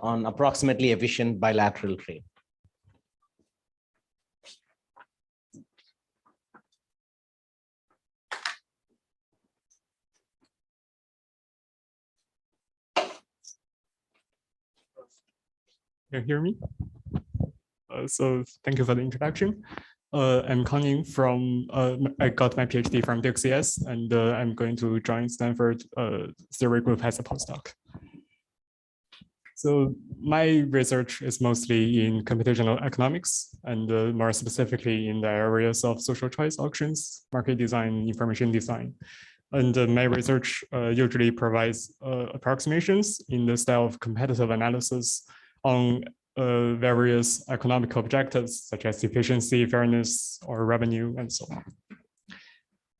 on approximately efficient bilateral trade. Can you hear me? So thank you for the introduction. I'm Kangning from, I got my PhD from DXCS, and I'm going to join Stanford theory group as a postdoc. So my research is mostly in computational economics, and more specifically in the areas of social choice auctions, market design, information design. And my research usually provides approximations in the style of competitive analysis on various economic objectives such as efficiency, fairness, or revenue, and so on.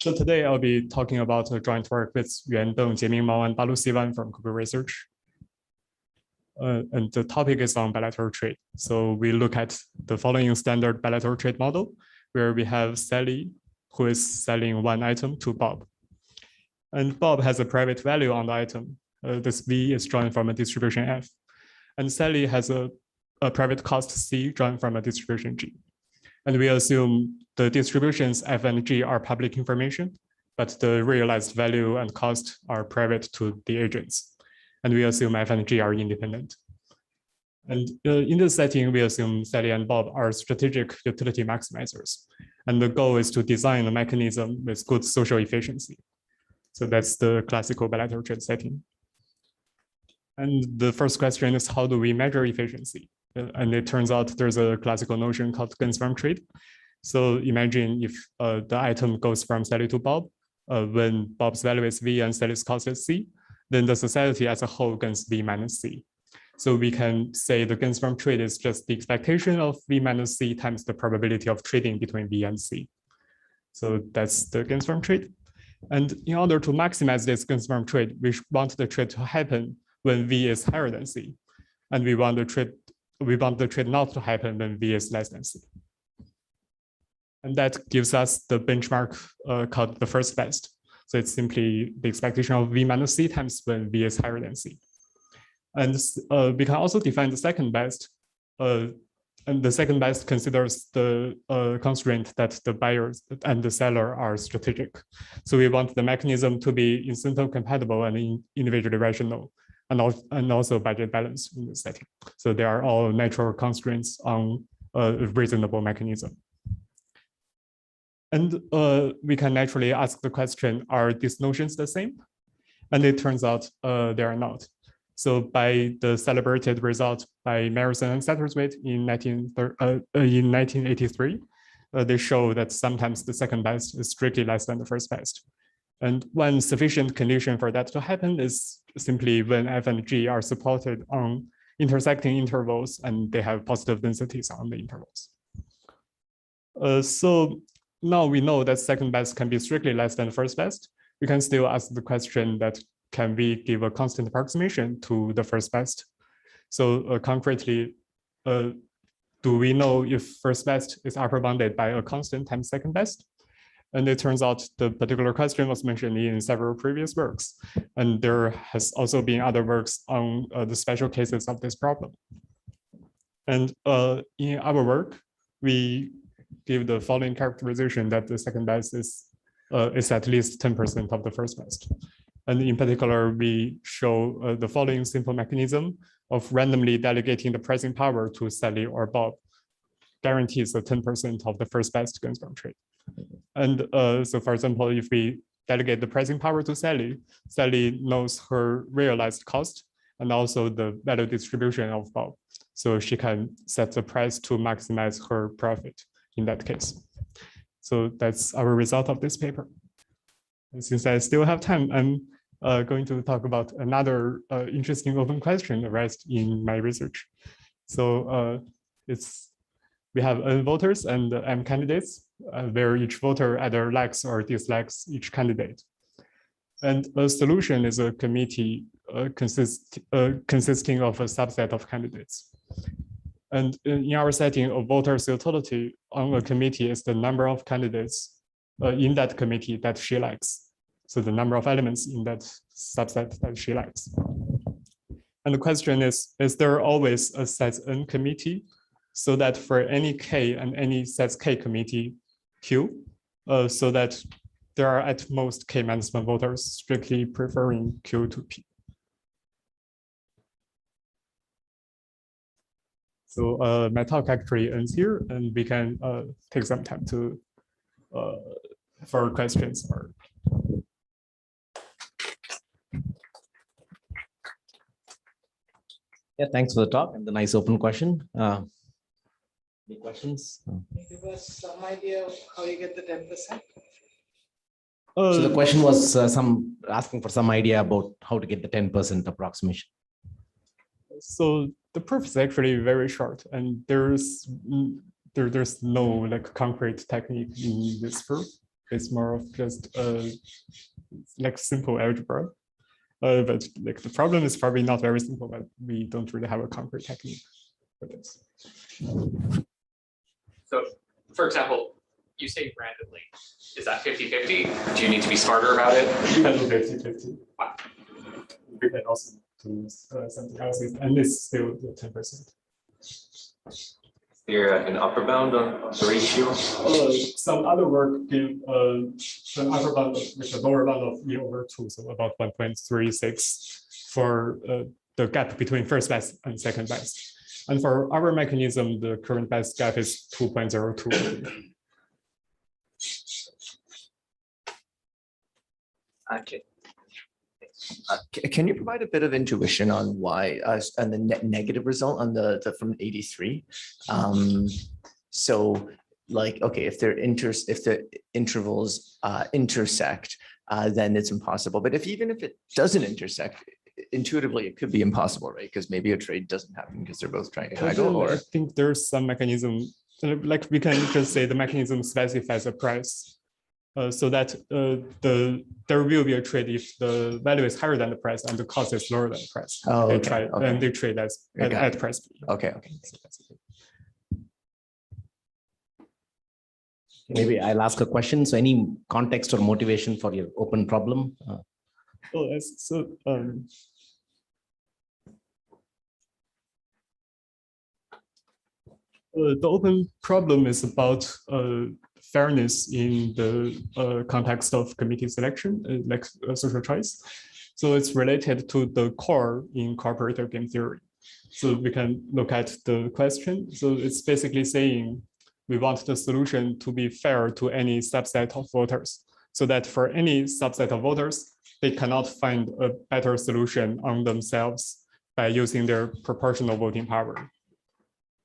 So today I'll be talking about a joint work with Yuan Deng, Jieming, Wang, and Sivan from Google Research. And the topic is on bilateral trade. So we look at the following standard bilateral trade model, where we have Sally, who is selling one item to Bob. And Bob has a private value on the item. This V is drawn from a distribution F. And Sally has a private cost C drawn from a distribution G. And we assume the distributions F and G are public information, but the realized value and cost are private to the agents. And we assume F and G are independent. And in this setting, we assume Sally and Bob are strategic utility maximizers. And the goal is to design a mechanism with good social efficiency. So that's the classical bilateral trade setting. And the first question is, how do we measure efficiency? And it turns out there's a classical notion called goods from trade. So imagine if the item goes from Sally to Bob, when Bob's value is V and Sally's cost is C, then the society as a whole gains V minus C. So we can say the gains from trade is just the expectation of V minus C times the probability of trading between V and C. So that's the gains from trade. And in order to maximize this gains from trade, we want the trade to happen when V is higher than C. And we want the trade not to happen when V is less than C. And that gives us the benchmark called the first best. So it's simply the expectation of V minus C times when V is higher than C. And we can also define the second best. And the second best considers the constraint that the buyers and the seller are strategic. So we want the mechanism to be incentive compatible and individually rational, and also budget balance in this setting. So they are all natural constraints on a reasonable mechanism. And we can naturally ask the question, are these notions the same? And it turns out they are not. So by the celebrated result by Myerson and Satterthwaite in 1983, they show that sometimes the second best is strictly less than the first best. And one sufficient condition for that to happen is simply when F and G are supported on intersecting intervals and they have positive densities on the intervals. So now we know that second best can be strictly less than first best. We can still ask the question that, can we give a constant approximation to the first best? So concretely, do we know if first best is upper bounded by a constant times second best? And it turns out the particular question was mentioned in several previous works. And there has also been other works on the special cases of this problem. And in our work, we give the following characterization that the second best is at least 10% of the first best. And in particular, we show the following simple mechanism of randomly delegating the pricing power to Sally or Bob guarantees the 10% of the first best gains from trade. And so for example, if we delegate the pricing power to Sally, Sally knows her realized cost and also the value distribution of Bob. So she can set the price to maximize her profit in that case. So that's our result of this paper. And since I still have time, I'm going to talk about another interesting open question raised in my research. So we have N voters and M candidates, where each voter either likes or dislikes each candidate. And a solution is a committee consisting of a subset of candidates. And in our setting, a voter's utility on a committee is the number of candidates in that committee that she likes. So the number of elements in that subset that she likes. And the question is there always a set N committee so that for any K and any set K committee Q, so that there are at most K minus 1 voters strictly preferring Q to P. So my talk actually ends here, and we can take some time to for questions. Yeah, thanks for the talk and the nice open question. Any questions? Give us some idea of how you get the 10%. So the question was asking for some idea about how to get the 10% approximation. So the proof is actually very short, and there's no like concrete technique in this proof. It's more of just like simple algebra. But like the problem is probably not very simple, but we don't really have a concrete technique for this. So, for example, you say randomly. Is that 50-50? Do you need to be smarter about it? You can do 50-50. Wow. We can also do something else, and it's still 10%. Is there an upper bound on the ratio? Some other work give an upper bound with a lower bound of E over 2, so about 1.36 for the gap between first best and second best. And for our mechanism, the current best gap is 2.02. Okay. Can you provide a bit of intuition on why and the negative result on the from 83? So like, okay, if the intervals intersect, then it's impossible. But even if it doesn't intersect, intuitively it could be impossible, right? Because maybe a trade doesn't happen because they're both trying to haggle. Or I think there's some mechanism, like we can just say the mechanism specifies a price. So that there will be a trade if the value is higher than the price and the cost is lower than the price. Oh, they okay, try, okay. And they trade at price. Okay, okay. Maybe I'll ask a question. So any context or motivation for your open problem? The open problem is about fairness in the context of committee selection, like social choice. So it's related to the core in cooperative game theory. So we can look at the question. So it's basically saying we want the solution to be fair to any subset of voters, so that for any subset of voters, they cannot find a better solution on themselves by using their proportional voting power.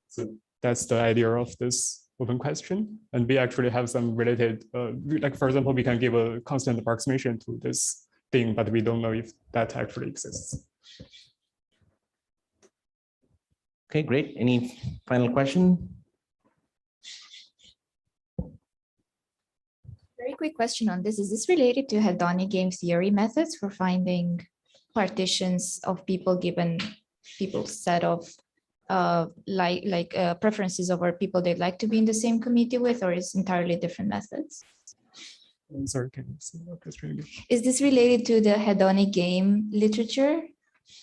So that's the idea of this open question. And we actually have some related, like for example, we can give a constant approximation to this thing, but we don't know if that actually exists. Okay, great. Any final question? Very quick question on this. Is this related to hedonic game theory methods for finding partitions of people given people's set of preferences over people they'd like to be in the same committee with, or is entirely different methods? I'm sorry, can you say that question again? Is this related to the hedonic game literature,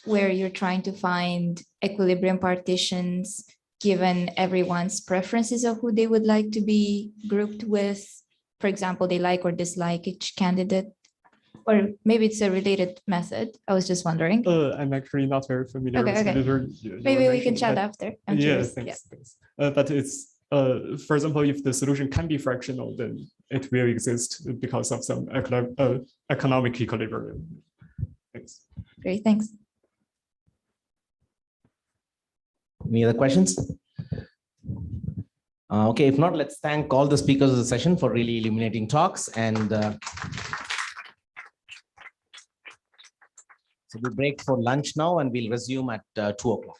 where you're trying to find equilibrium partitions given everyone's preferences of who they would like to be grouped with? For example, they like or dislike each candidate. Or maybe it's a related method. I was just wondering. I'm actually not very familiar with the Maybe we can chat after. I'm curious. Thanks. But it's, for example, if the solution can be fractional, then it will exist because of some economic equilibrium. Thanks. Great, thanks. Any other questions? Okay, if not, let's thank all the speakers of the session for really illuminating talks. And so we'll break for lunch now, and we'll resume at 2 o'clock.